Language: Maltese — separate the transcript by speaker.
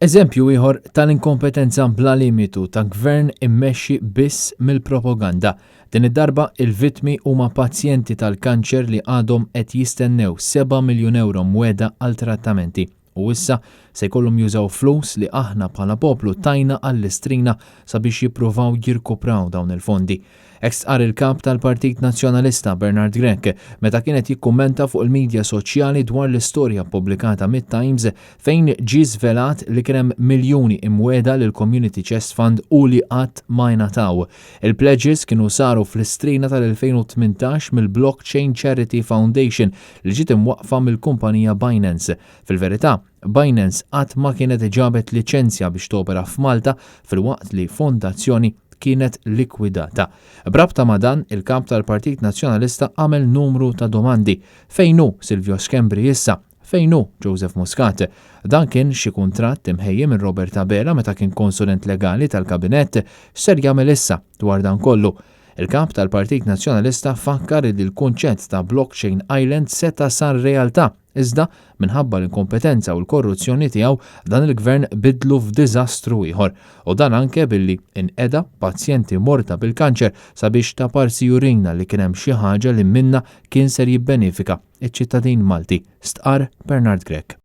Speaker 1: Eżempju ieħor tal-inkompetenza bla limitu ta' gvern immexxi biss mill-propaganda. Din id-darba il-vittmi huma pazjenti tal-kanċer li għadhom qed jistennew 7 miljun euro mweda għal trattamenti. U issa se jkollhom jużaw flus li aħna bħala poplu tajna għall-istrina sabiex jippruvaw jirkupraw dawn il-fondi. Qar il-kap tal-Partit Nazzjonalista Bernard Grech meta kienet jikkummenta fuq il-medja soċjali dwar l-istorja pubblikata mit-Times fejn ġie żvelat li kien hemm miljuni imweda lil Community Chest Fund u li qatt ma jingħataw. Il-pledges kienu saru fl-istrina tal-2018 mill-Blockchain Charity Foundation li ġiet imwaqqfa mill-kumpanija Binance. Fil-verità, Binance qatt ma kienet ġabet liċenzja biex topera f'Malta filwaqt li fondazzjoni kienet likwidata. Brabta ma' dan, il-kap tal-Partit Nazzjonalista għamel numru ta' domandi. Fejnu Silvio Schembri issa? Fejnu Joseph Muscat? Dan kien xi kuntratt imħejjem minn Robert Abela meta kien konsulent legali tal-Kabinett ser jagħmel issa dwar dan kollu. Il-kap tal-Partit Nazzjonalista fakkar li l-kunċett ta' Blockchain Island seta' sar realtà. Iżda minħabba l-inkompetenza u l-korruzzjoni tiegħu dan il-gvern bidlu f'diżastru ieħor u dan anke billi inqeda pazjenti morta bil-kanċer sabiex ta' parsi jurina li kien hemm xi ħaġa li minna kien ser jibbenefika iċ-ċittadin Malti. Stqar Bernard Grech.